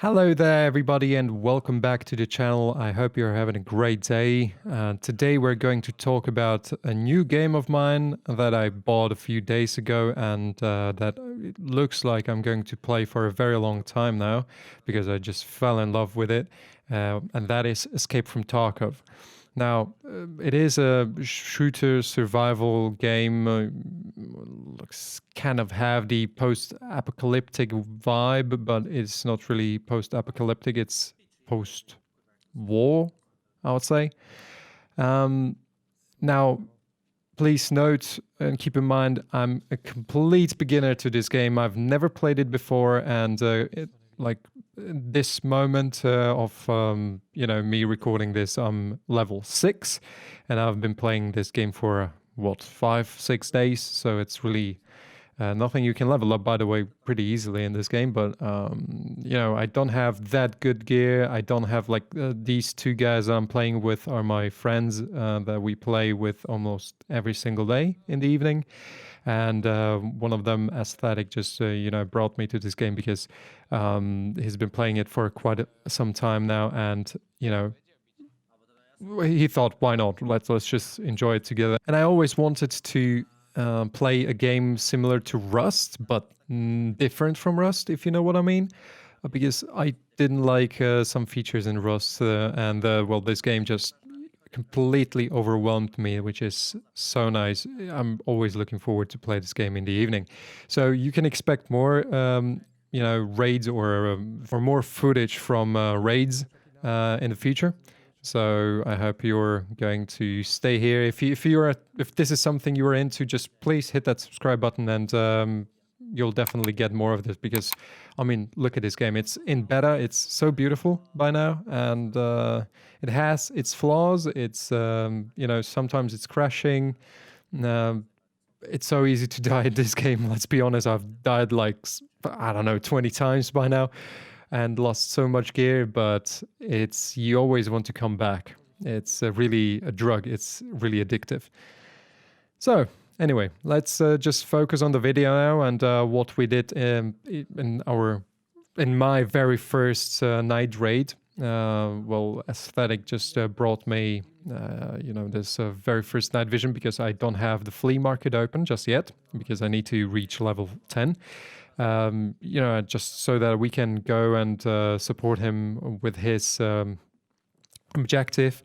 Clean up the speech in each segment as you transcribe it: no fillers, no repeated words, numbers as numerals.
Hello there, everybody, and welcome back to the channel. I hope you're having a great day. Today we're going to talk about a new game of mine that I bought a few days ago, and that it looks like I'm going to play for a very long time now because I just fell in love with it, and that is Escape from Tarkov. Now, it is a shooter survival game. Looks kind of have the post-apocalyptic vibe, but it's not really post-apocalyptic. It's post-war, I would say. Now, please note and keep in mind, I'm a complete beginner to this game. I've never played it before, and this moment of me recording this, I'm level 6, and I've been playing this game for 5-6 days, so it's really nothing. You can level up, by the way, pretty easily in this game, but I don't have that good gear. I don't have these two guys I'm playing with are my friends that we play with almost every single day in the evening. And one of them, Aesthetic, just brought me to this game because he's been playing it for quite some time now, and he thought, why not? Let's just enjoy it together. And I always wanted to play a game similar to Rust, but different from Rust, if you know what I mean, because I didn't like some features in Rust, and this game just completely overwhelmed me, which is so nice. I'm always looking forward to play this game in the evening. So you can expect more, raids or more footage from raids in the future. So I hope you're going to stay here. If this is something you are into, just please hit that subscribe button, and you'll definitely get more of this because, I mean, look at this game. It's in beta. It's so beautiful by now, and it has its flaws. It's sometimes it's crashing. It's so easy to die in this game. Let's be honest. I've died 20 times by now, and lost so much gear. But you always want to come back. It's really a drug. It's really addictive. So anyway, let's just focus on the video now and what we did in my very first night raid. Aesthetic just brought me, this very first night vision because I don't have the flea market open just yet because I need to reach level 10. Just so that we can go and support him with his objective.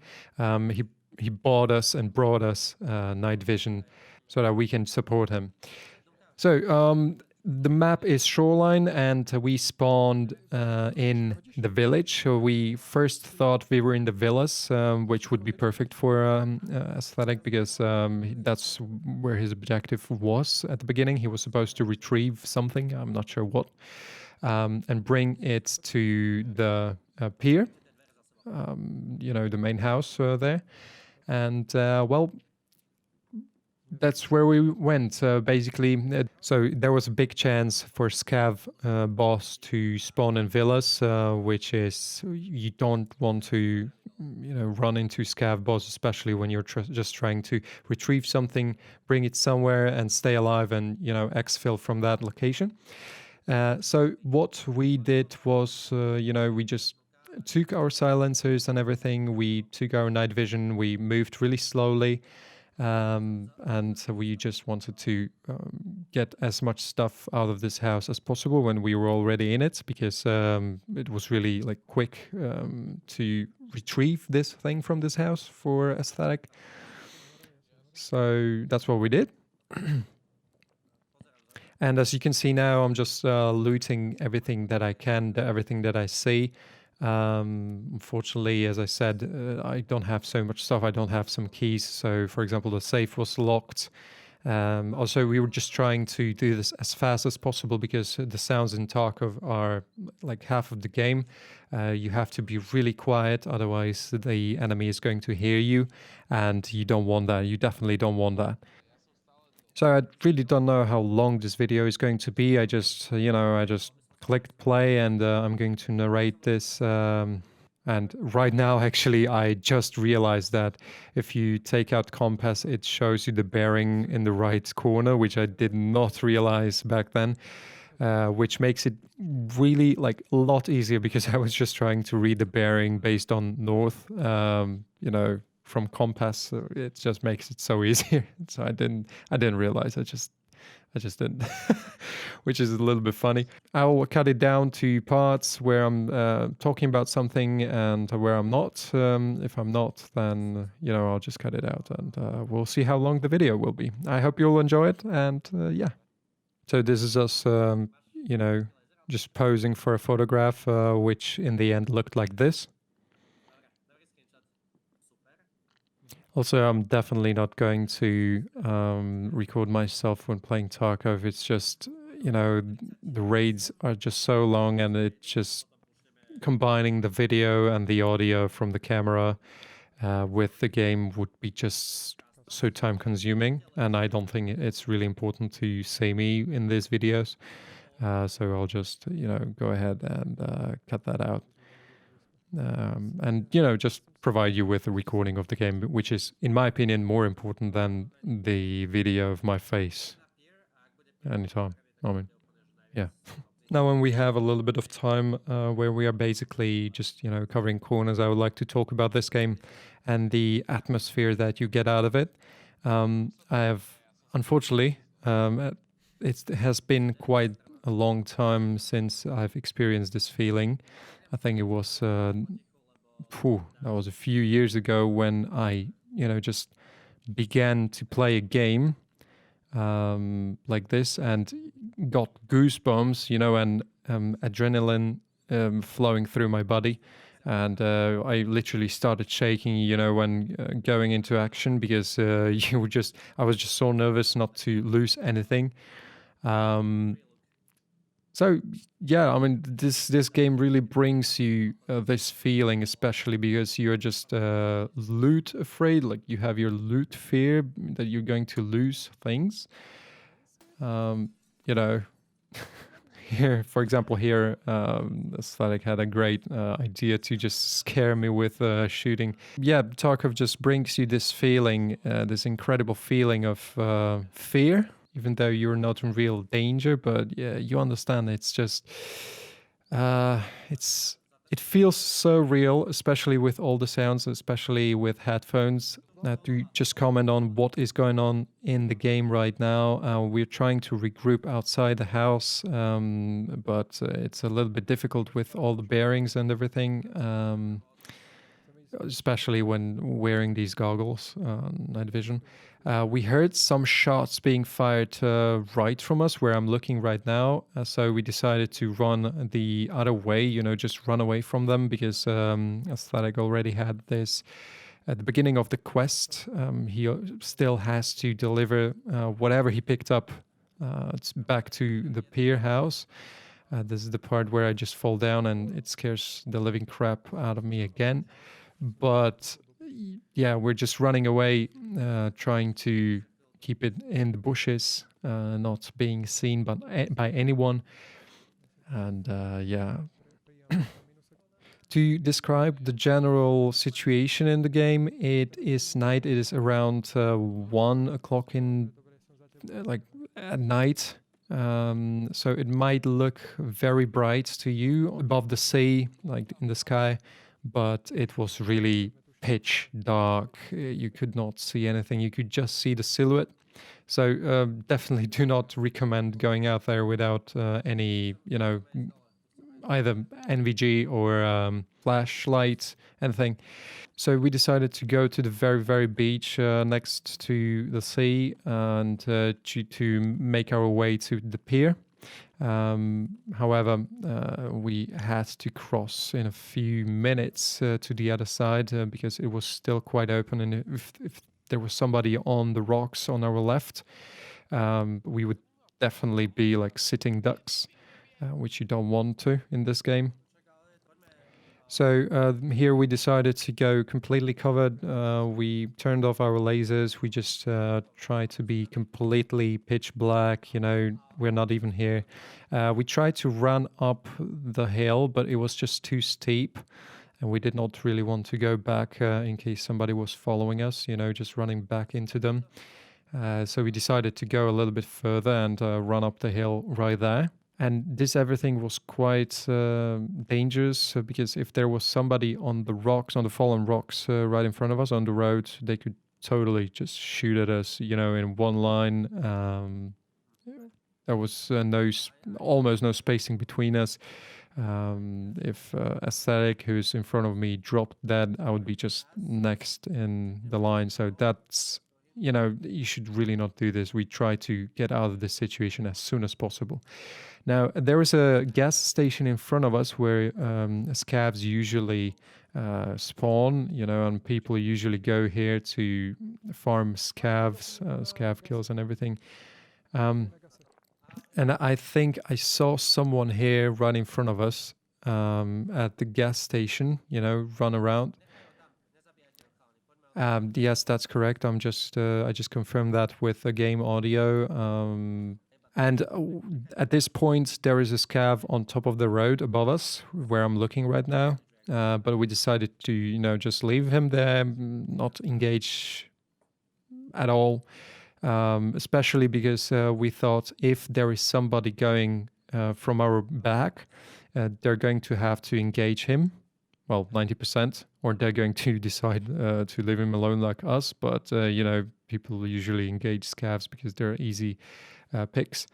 He bought us and brought us night vision so that we can support him. So the map is Shoreline, and we spawned in the village. So we first thought we were in the villas, which would be perfect for Aesthetic because that's where his objective was at the beginning. He was supposed to retrieve something, I'm not sure what, and bring it to the Pier, the main house there. And that's where we went, basically. So there was a big chance for Scav boss to spawn in villas, which is, you don't want to, run into Scav boss, especially when you're just trying to retrieve something, bring it somewhere and stay alive and, exfil from that location. So what we did was, we just took our silencers and everything. We took our night vision. We moved really slowly. And so we just wanted to get as much stuff out of this house as possible when we were already in it, because it was really quick to retrieve this thing from this house for Aesthetic. So that's what we did. And as you can see now, I'm just looting everything that I can, everything that I see. Unfortunately, as I said, I don't have so much stuff. I don't have some keys. So, for example, the safe was locked. Also, we were just trying to do this as fast as possible because the sounds in Tarkov are half of the game. You have to be really quiet, otherwise the enemy is going to hear you, and you don't want that. You definitely don't want that. So I really don't know how long this video is going to be. I just clicked play, and I'm going to narrate this. And right now, actually, I just realized that if you take out compass, it shows you the bearing in the right corner, which I did not realize back then. which makes it really like a lot easier because I was just trying to read the bearing based on north, you know, from compass. So it just makes it so easier. So I didn't realize. I just didn't, which is a little bit funny. I'll cut it down to parts where I'm talking about something and where I'm not. If I'm not, then, you know, I'll just cut it out and we'll see how long the video will be. I hope you'll enjoy it. And yeah. So this is us, you know, just posing for a photograph, which in the end looked like this. Also, I'm definitely not going to record myself when playing Tarkov. It's just, you know, the raids are just so long and it just combining the video and the audio from the camera with the game would be just so time consuming. And I don't think it's really important to see me in these videos. So I'll just, you know, go ahead and cut that out. And, you know, just provide you with a recording of the game, which is, in my opinion, more important than the video of my face. Anytime. I mean, yeah. Now, when we have a little bit of time where we are basically just, you know, covering corners, I would like to talk about this game and the atmosphere that you get out of it. I have, unfortunately, it has been quite a long time since I've experienced this feeling. I think it was, that was a few years ago when I, you know, just began to play a game like this and got goosebumps, you know, and adrenaline flowing through my body. And I literally started shaking, you know, when going into action because I was just so nervous not to lose anything. So yeah, I mean, this game really brings you this feeling, especially because you're just loot afraid, like you have your loot fear that you're going to lose things. You know, here, for example, here, Slovak had a great idea to just scare me with shooting. Yeah, Tarkov just brings you this feeling, this incredible feeling of fear. Even though you're not in real danger, but yeah, you understand. It's just, it feels so real, especially with all the sounds, especially with headphones. To just comment on what is going on in the game right now. We're trying to regroup outside the house, but it's a little bit difficult with all the bearings and everything. Especially when wearing these goggles, night vision. We heard some shots being fired right from us where I'm looking right now. So we decided to run the other way, you know, just run away from them because Aesthetic already had this at the beginning of the quest. He still has to deliver whatever he picked up back to the Pier house. This is the part where I just fall down and it scares the living crap out of me again. But yeah, we're just running away, trying to keep it in the bushes, not being seen by anyone. And yeah, to describe the general situation in the game, it is night. It is around 1 o'clock in like at night. So it might look very bright to you above the sea, like in the sky. But it was really pitch dark. You could not see anything. You could just see the silhouette. So definitely do not recommend going out there without any, you know, either NVG or flashlight, anything. So we decided to go to the very, very beach next to the sea and to make our way to the pier. However, we had to cross in a few minutes to the other side because it was still quite open, and if there was somebody on the rocks on our left, we would definitely be like sitting ducks, which you don't want to in this game. So here we decided to go completely covered. We turned off our lasers. We just tried to be completely pitch black. You know, we're not even here. We tried to run up the hill, but it was just too steep. And we did not really want to go back in case somebody was following us, you know, just running back into them. So we decided to go a little bit further and run up the hill right there. And this everything was quite dangerous because if there was somebody on the rocks, on the fallen rocks right in front of us on the road, they could totally just shoot at us, in one line. There was almost no spacing between us. If Aesthetic, who's in front of me, dropped dead, I would be just next in the line. So that's, you should really not do this. We try to get out of this situation as soon as possible. Now, there is a gas station in front of us where scavs usually spawn, and people usually go here to farm scavs, scav kills and everything. And I think I saw someone here right in front of us at the gas station, run around. Yes, that's correct. I just confirmed that with the game audio. And at this point, there is a scav on top of the road above us, where I'm looking right now. But we decided to, just leave him there, not engage at all. Especially because we thought if there is somebody going from our back, they're going to have to engage him. Well, 90%, or they're going to decide to leave him alone like us. But, people usually engage scavs because they're easy picks.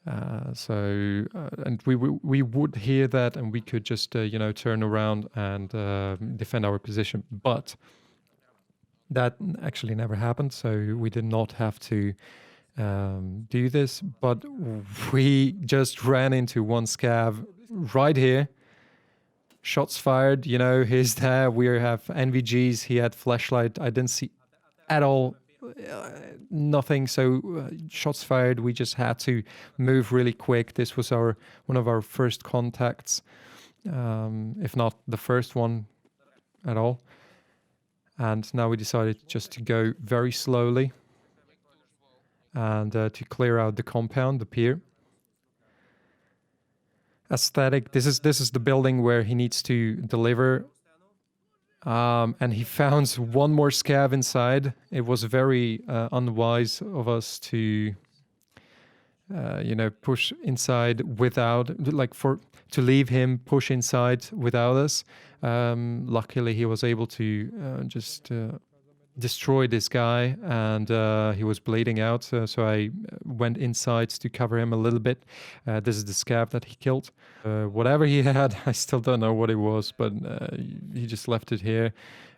And we would hear that and we could just, turn around and defend our position. But that actually never happened, so we did not have to do this. But we just ran into one scav right here. Shots fired, he's there. We have NVGs. He had flashlight. I didn't see at all nothing. So shots fired. We just had to move really quick. This was one of our first contacts, if not the first one at all. And now we decided just to go very slowly and to clear out the compound, the pier. Aesthetic, this is the building where he needs to deliver. And he found one more scav inside. It was very unwise of us to, push inside to leave him push inside without us. Luckily, he was able to just destroy this guy, and he was bleeding out. So I went inside to cover him a little bit. This is the scav that he killed. Whatever he had, I still don't know what it was, but he just left it here,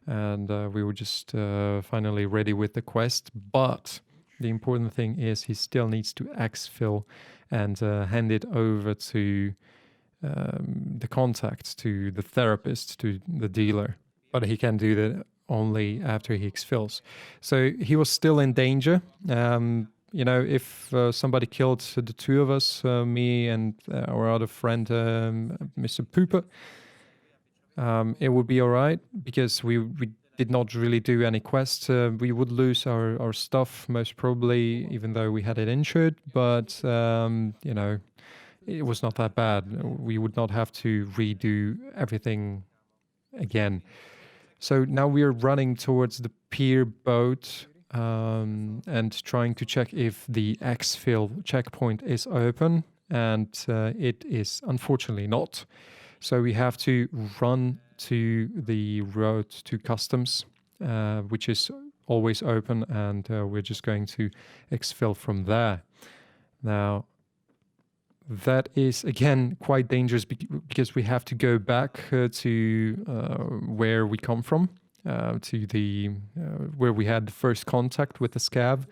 and we were just finally ready with the quest. But the important thing is he still needs to exfill and hand it over to the contact, to the therapist, to the dealer. But he can do that only after he exfills. So he was still in danger. If somebody killed the two of us, me and our other friend, Mr. Pooper, it would be all right because we did not really do any quests. We would lose our stuff most probably, even though we had it insured. But, it was not that bad. We would not have to redo everything again. So now we are running towards the pier boat and trying to check if the Exfill checkpoint is open, and it is unfortunately not. So we have to run to the road to customs, which is always open, and we're just going to exfil from there. Now, that is, again, quite dangerous because we have to go back to where we come from, to the where we had the first contact with the scav.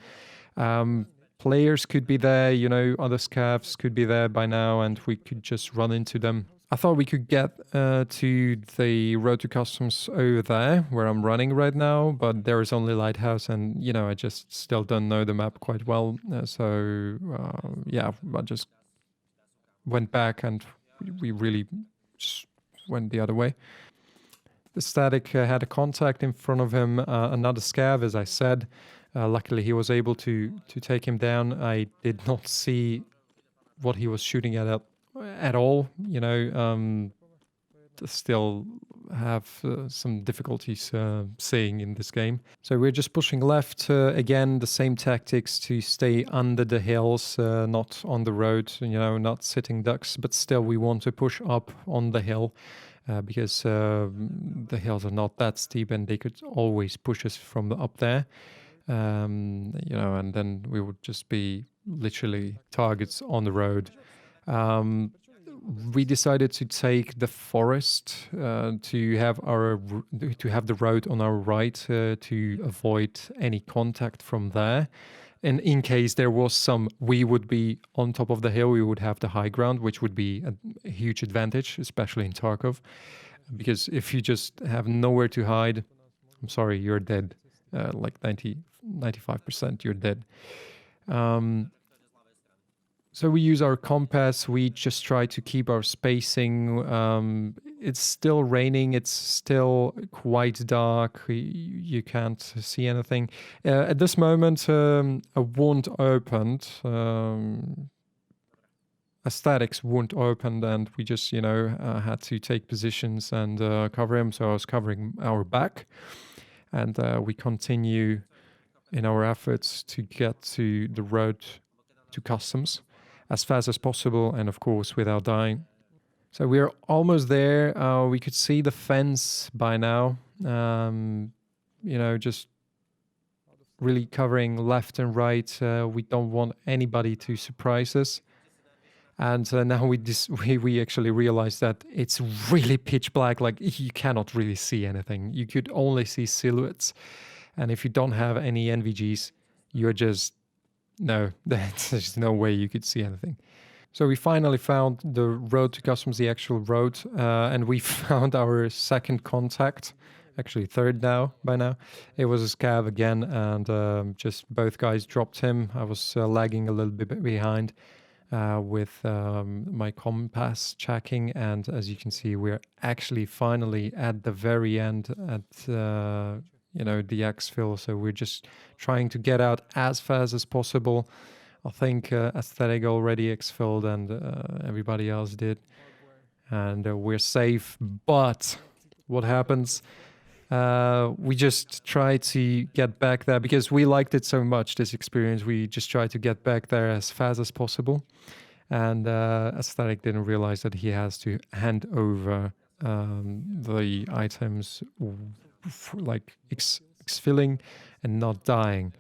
Players could be there, other scavs could be there by now, and we could just run into them. I thought we could get to the road to customs over there, where I'm running right now, but there is only lighthouse, and, I just still don't know the map quite well. I just went back, and we really just went the other way. The static had a contact in front of him, another scav, as I said. Luckily, he was able to take him down. I did not see what he was shooting at all. Still have some difficulties seeing in this game. So we're just pushing left. Again, the same tactics to stay under the hills, not on the road, not sitting ducks, but still we want to push up on the hill because the hills are not that steep and they could always push us from up there. And then we would just be literally targets on the road. We decided to take the forest to have the road on our right to avoid any contact from there. And in case there was we would be on top of the hill, we would have the high ground, which would be a huge advantage, especially in Tarkov. Because if you just have nowhere to hide, I'm sorry, you're dead. Like 95% you're dead. So we use our compass. We just try to keep our spacing. It's still raining. It's still quite dark. You can't see anything. At this moment, a wound opened. Aesthetics wound opened, and we just, had to take positions and cover him. So I was covering our back. And we continue in our efforts to get to the road to customs as fast as possible, and of course without dying. So we're almost there. We could see the fence by now. Just really covering left and right. We don't want anybody to surprise us. And now we actually realize that it's really pitch black. Like you cannot really see anything. You could only see silhouettes. And if you don't have any NVGs, you're just there's no way you could see anything. So we finally found the road to customs, the actual road, and we found our second contact, actually third by now. It was a scav again, and just both guys dropped him. I was lagging a little bit behind with my compass checking, and as you can see, we're actually finally at the very end at the Exfill. So we're just trying to get out as fast as possible. I think Aesthetic already Exfilled and everybody else did, and we're safe. But what happens? We just try to get back there because we liked it so much, this experience. We just try to get back there as fast as possible. And Aesthetic didn't realize that he has to hand over the items like exfilling and not dying,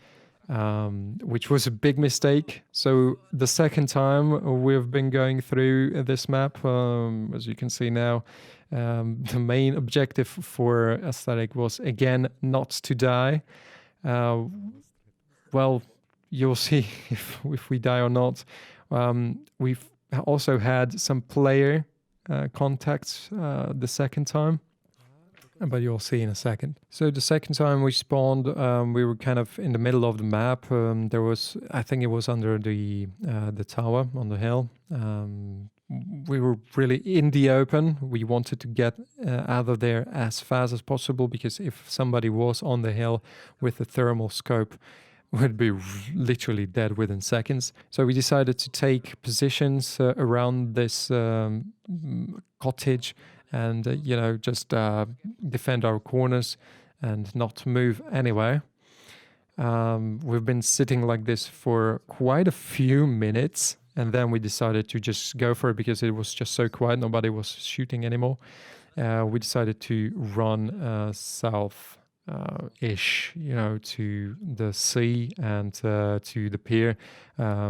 which was a big mistake. So the second time we've been going through this map, as you can see now, the main objective for Aesthetic was again not to die. Well, you'll see if we die or not. We've also had some player contacts the second time, but you'll see in a second. So the second time we spawned, we were kind of in the middle of the map. There was, I think it was under the tower on the hill. We were really in the open. We wanted to get out of there as fast as possible, because if somebody was on the hill with a thermal scope, would be literally dead within seconds. So we decided to take positions around this cottage and just defend our corners and not move anywhere. We've been sitting like this for quite a few minutes, and then we decided to just go for it because it was just so quiet. Nobody was shooting anymore. We decided to run south ish, to the sea and to the pier,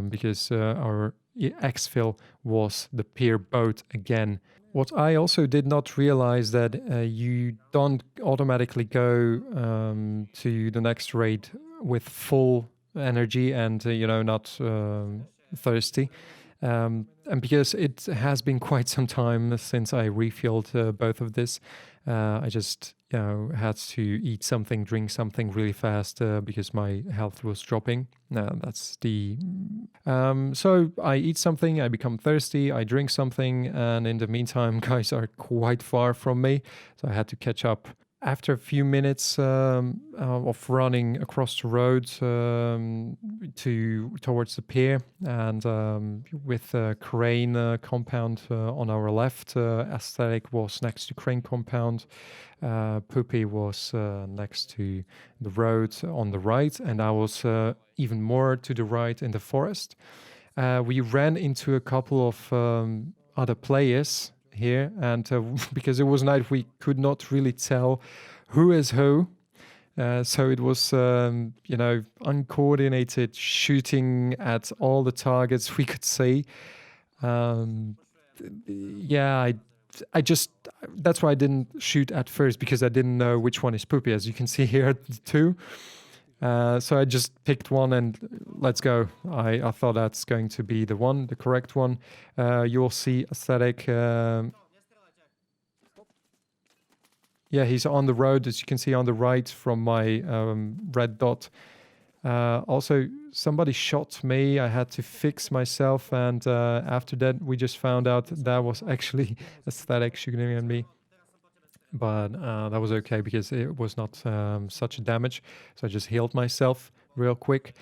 because our exfil was the pier boat again. What I also did not realize that you don't automatically go to the next raid with full energy and not thirsty. And because it has been quite some time since I refilled both of this, I just had to eat something, drink something really fast because my health was dropping. That's the so I eat something, I become thirsty, I drink something, and in the meantime guys are quite far from me, so I had to catch up. after a few minutes of running across the road towards the pier, and with crane compound on our left, Aesthetic was next to crane compound, Poopy was next to the road on the right, and I was even more to the right in the forest. We ran into a couple of other players here, and because it was night, we could not really tell who is who. So it was, uncoordinated shooting at all the targets we could see. I just, that's why I didn't shoot at first, because I didn't know which one is Poopy, as you can see here, too. So I just picked one and let's go. I thought that's going to be the one, the correct one. You'll see Aesthetic. Yeah, he's on the road, as you can see on the right from my red dot. Also, somebody shot me. I had to fix myself, and after that, we just found out that was actually Aesthetic shooting at me. But that was okay, because it was not such a damage. So I just healed myself real quick.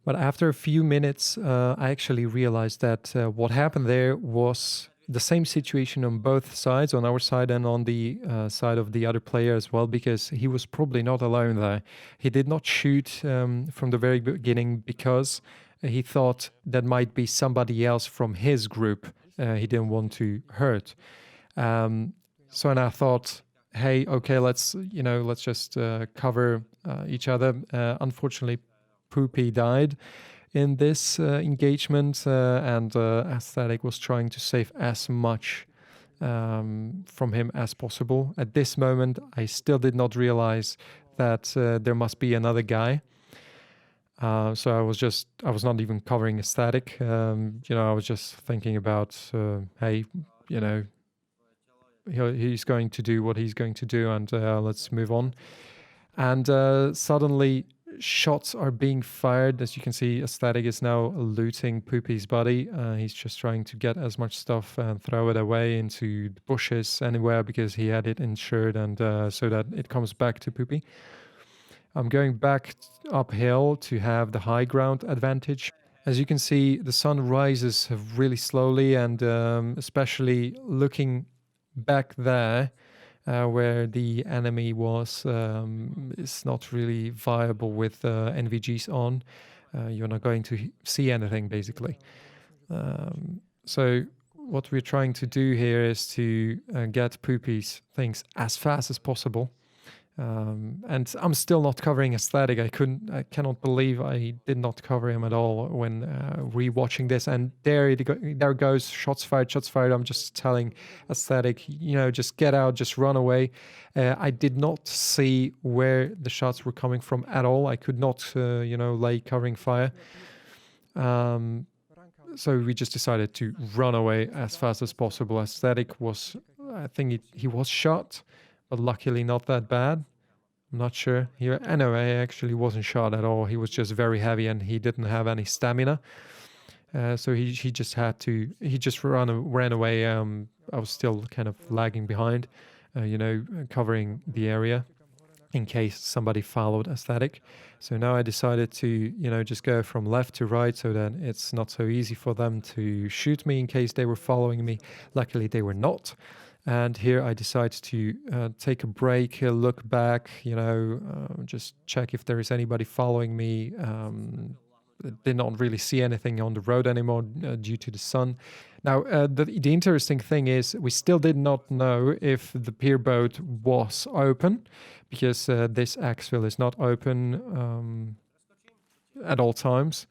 But after a few minutes, I actually realized that what happened there was the same situation on both sides, on our side and on the side of the other player as well, because he was probably not alone there. He did not shoot from the very beginning because he thought that might be somebody else from his group he didn't want to hurt. And I thought, hey, okay, let's just cover each other. Unfortunately, Poopy died in this engagement, and Aesthetic was trying to save as much from him as possible. At this moment, I still did not realize that there must be another guy. So I was not even covering Aesthetic. I was just thinking about, hey, he's going to do what he's going to do, and let's move on. And suddenly shots are being fired. As you can see, Aesthetic is now looting Poopy's body. He's just trying to get as much stuff and throw it away into the bushes, anywhere, because he had it insured, and so that it comes back to Poopy. I'm going back uphill to have the high ground advantage. As you can see, the sun rises really slowly, and especially looking back there, where the enemy was, is not really viable with NVGs on. You're not going to see anything, basically. So what we're trying to do here is to get Poopy's things as fast as possible. And I'm still not covering Aesthetic. I cannot believe I did not cover him at all when rewatching this. And there goes, shots fired. I'm just telling Aesthetic, just get out, just run away. I did not see where the shots were coming from at all. I could not, lay covering fire. So we just decided to run away as fast as possible. Aesthetic was, I think he was shot, but luckily not that bad. I'm not sure. Anyway, actually wasn't shot at all. He was just very heavy, and he didn't have any stamina. So he just ran away. I was still kind of lagging behind, covering the area in case somebody followed Aesthetic. So now I decided to, just go from left to right, so that it's not so easy for them to shoot me in case they were following me. Luckily, they were not. And here I decide to take a break, look back, just check if there is anybody following me. Did not really see anything on the road anymore due to the sun. Now, the interesting thing is we still did not know if the pier boat was open, because this Exfill is not open at all times.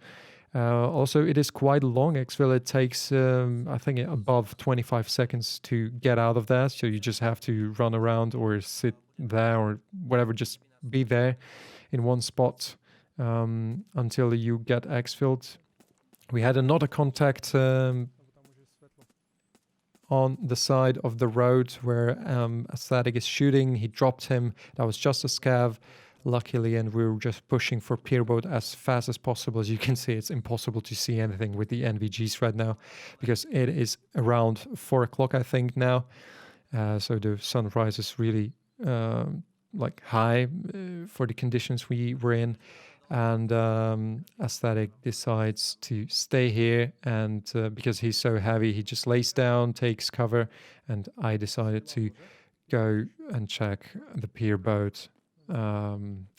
Also, it is quite a long Exfill. It takes, I think, above 25 seconds to get out of there. So you just have to run around or sit there or whatever, just be there in one spot until you get Exfilled. We had another contact on the side of the road where Aesthetic is shooting. He dropped him. That was just a scav, luckily, and we were just pushing for pier boat as fast as possible. As you can see, it's impossible to see anything with the NVGs right now, because it is around 4 o'clock, I think, now. So the sun rises really like high for the conditions we were in. And Aesthetic decides to stay here, and because he's so heavy, he just lays down, takes cover, and I decided to go and check the pier boat,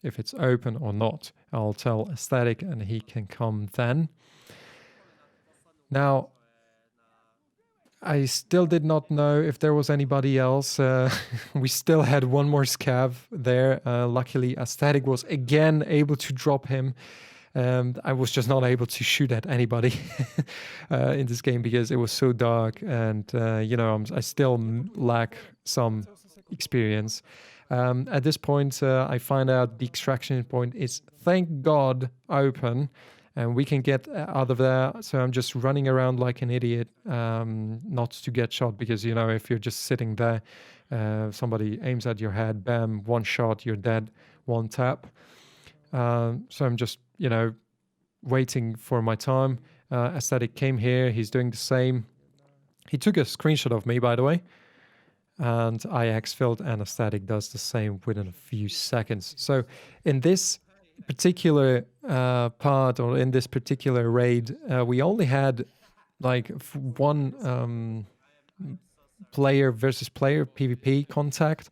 if it's open or not. I'll tell Aesthetic and he can come then. Now, I still did not know if there was anybody else. We still had one more scav there. Luckily, Aesthetic was again able to drop him. I was just not able to shoot at anybody in this game because it was so dark, and you know, I still lack some experience. At this point, I find out the extraction point is, thank God, open. And we can get out of there. So I'm just running around like an idiot, not to get shot, because, you know, if you're just sitting there, somebody aims at your head, bam, one shot, you're dead, one tap. So I'm just, you know, waiting for my time. Aesthetic came here. He's doing the same. He took a screenshot of me, by the way. And I exfilled, and Aesthetic does the same within a few seconds. So in this particular part, or in this particular raid, we only had like one player versus player PvP contact,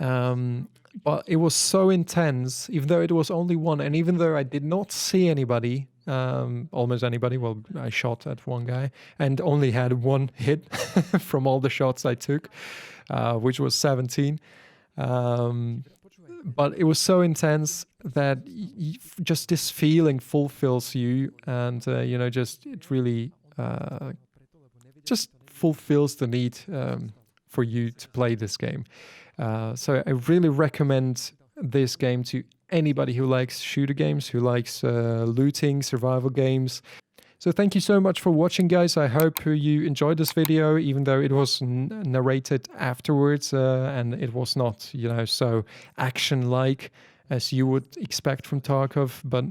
but it was so intense, even though it was only one, and even though I did not see anybody, almost anybody. Well, I shot at one guy and only had one hit from all the shots I took, which was 17. But it was so intense that just this feeling fulfills you, and you know, just it really just fulfills the need for you to play this game. So I really recommend this game to anybody who likes shooter games, who likes looting, survival games. So thank you so much for watching, guys. I hope you enjoyed this video, even though it was narrated afterwards, and it was not, you know, so action-like as you would expect from Tarkov. But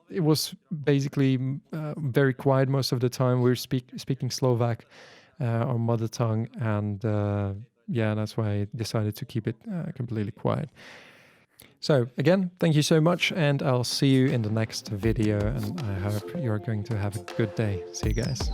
it was basically very quiet most of the time. We were speaking Slovak, our mother tongue, and yeah, that's why I decided to keep it completely quiet. So again, thank you so much, and I'll see you in the next video, and I hope you're going to have a good day. See you guys.